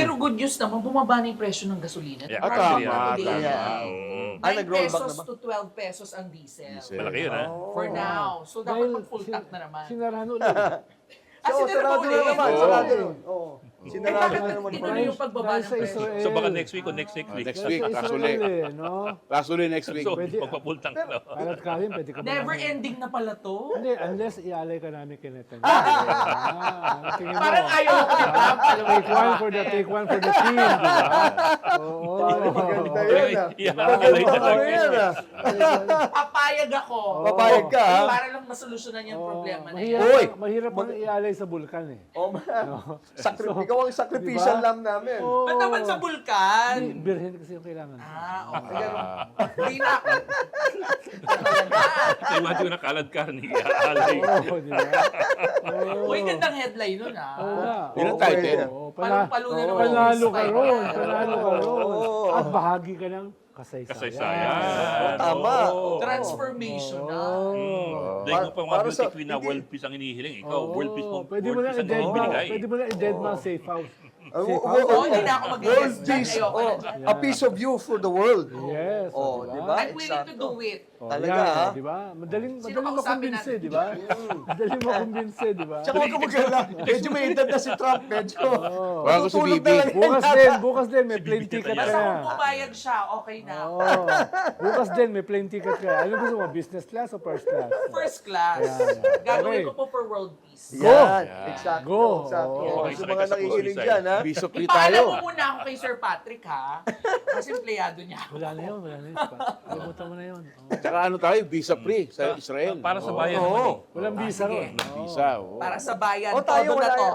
Pero good news naman, bumaba na yung presyo ng gasolina. Yeah, Actually, tama, today, tama. 9 nag-roll back pesos na ba? to 12 pesos ang diesel. Malaki yun, ha? For now. So, dapat mag-full tank na naman. Sinarahan ulit. So, sarado na naman. Oo. Sarado rin. Oo. Eh, Sinarado bakit na naman. tinuloy yung pagbaba ng Dahil sa presyo? Israel. So baka next week o next week. Next Dahil week, sa kasuli. Israel, no? Kasuli next week. So, Pwede- magpapultang ka, no? Kalat kalim, pwede ka ba Never naman- ending na pala to. Hindi, unless ialay ka namin kay Netanyahu. Tingin mo. Parang ayaw ko ni Trump. Take one for the team, di ba? Oo. Maganda yan, ah. Iaalay na Ano lang. yan, ah? Papayag ako. Papayag ka, ha? Para lang masolusyonan yung problema na yan. Uy! Mahirap ang ialay sa bulkan eh. Oh, ikaw ang sacrificial lamb namin. Ba't naman sa bulkan? Birhen kasi yung kailangan. Okay. Hindi na ako. So, imagine ko nakalad ka, ni iaalay. Oo, di ba? Uy, gandang headline nun Oo nga. Yun ang title. Oo, Palong-palo na naman. Panalo ka Spike. ron. Panalo ka ron. Oo. At bahagi ka ng kasaysayan. Kasaysayan. Tama. Oo. Transformation na. Dahil mo pa mga Para beauty sa- queen na hindi- world peace ang inihiling. Ikaw, world peace mo. Pwede mo na world peace i-dead ang man. binigay. Pwede mo na i-dead man safe house. Safe Oo, house. Oo, hindi na ako World mag-guess dyan. peace. Ayoko Oh, na dyan. a piece of you for the world. Yes. Oh, di ba? I'm willing to do it. Talaga, yan, ha? Di ba? Madaling Sino kausapin makumbinse, natin? di ba? Madaling makumbinse, di ba? Tsaka huwag ka mag-alala. Medyo may edad na si Trump. Medyo. Wala ko si Tutulog Bibi. na lang yan. Bukas din, may plane ticket Basta ka kung na. pumayag siya, okay na. Oo. Bukas din, may plane ticket ka. Ano gusto mo, business class o first class? First class. Yeah. Gagawin Okay. ko po for world peace. Yan. Exacto. Go. Exacto. Oo. Sa mga nakikinig dyan, ha? Bisok Ipaalam mo tayo. muna ako kay Sir Patrick, ha? Kasi empleyado niya ako. Wala na yun, wala na yun. Kalimutan mo na yun. Oo. Tsaka ano tayo, visa free sa Israel. Para sa bayan Oo. naman eh. Walang visa ron. Visa, oo. Para sa bayan, O, tayo todo na wala to. yan.